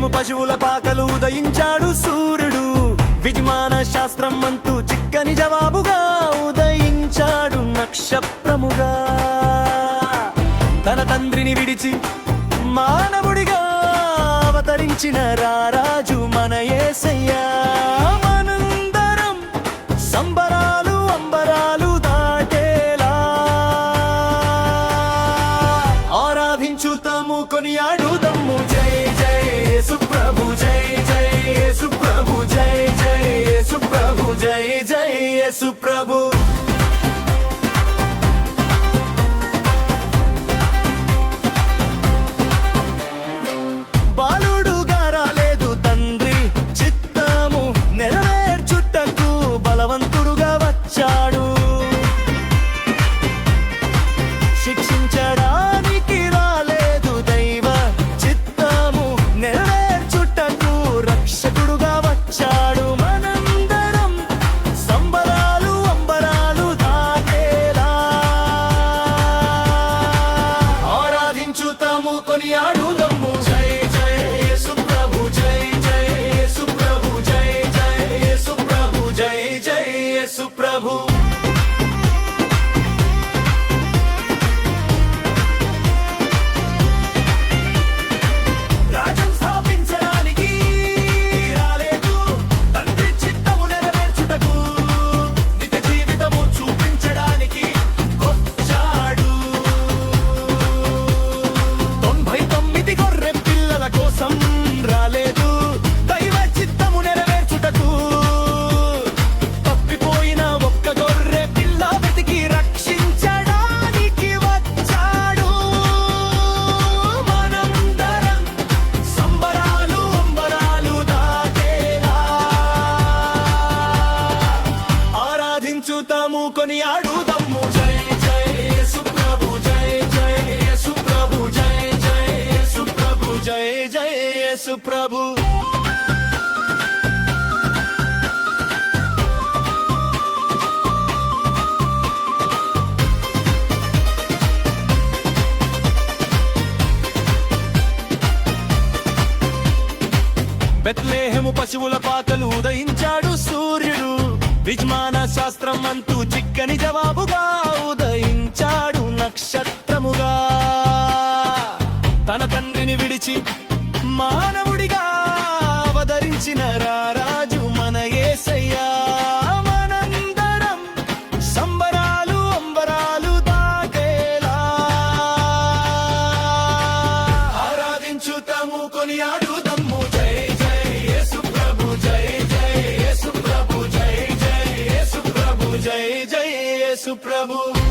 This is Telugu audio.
బెత్లెహేము పశువుల పాకలు ఉదయించాడు సూర్యుడు. విజ్ఞాన శాస్త్రం అంటూ చిక్కని జవాబుగా ఉదయించాడు నక్షత్రముగా. తన తండ్రిని విడిచి మానవుడిగా అవతరించిన రారాజు మన యేసయ్యా. మనందరం సంబరాలు అంబరాలు దాటేలా ఆరాధించుతాము, కొనియాడుదాము. జై జై యేసు ప్రభు, జై జై యేసు ప్రభు, జై జై యేసు ప్రభు, జై జై యేసు ప్రభు. బాలుడుగా రాలేదు తండ్రి చిత్తము నెరవేర్చుటకు, బలవంతుడుగా వచ్చాడు. శిక్షించడానికి రాలేదు దైవ చిత్తము నెరవేర్చుటకు, రక్షకుడుగా వచ్చాడు. మనందరం సంబరాలు అంబరాలు దాటేలా ఆరాధించుతాము, కొనియాడుదాము. జై జై యేసు ప్రభు, జై జై యేసు ప్రభు, జై జై యేసు ప్రభు, జై జై యేసు ప్రభు. రాజ్యం స్థాపించడానికి రాలేదు, తండ్రి చిత్తము నెరవేర్చుటకు, నిత్య జీవితము చూపించడానికి వచ్చాడు. 99 గొర్రె పిల్లల కోసం రాలేదు, దైవ చిత్తము నెరవేర్చుటకు. తప్పిపోయిన ఒక్క గొర్రె పిల్ల వెతికి రక్షించడానికి వచ్చాడు. మనందరం సంబరాలు అంబరాలు దాటేలా ఆరాధించుతాము, కొనియాడుదాము. జై జై యేసు ప్రభు, జై జై యేసు ప్రభు, జై జై యేసు ప్రభు, జై జై యేసు ప్రభు. బెత్లెహేము పశువుల పాకలు ఉదయించాడు సూర్యుడు. విజ్ఞాన శాస్త్రం అంటూ చిక్కని జవాబుగా ఉదయించాడు నక్షత్రముగా. తన తండ్రిని విడిచి మానవుడిగా అవతరించిన రారాజు మన యేసయ్యా. మనందరం సంబరాలు అంబరాలు దాటేలా ఆరాధించుతాము, కొనియాడుదాము. జై జై యేసు ప్రభు, జై జై యేసు ప్రభు, జై జై యేసు ప్రభు, జై జై యేసు ప్రభు.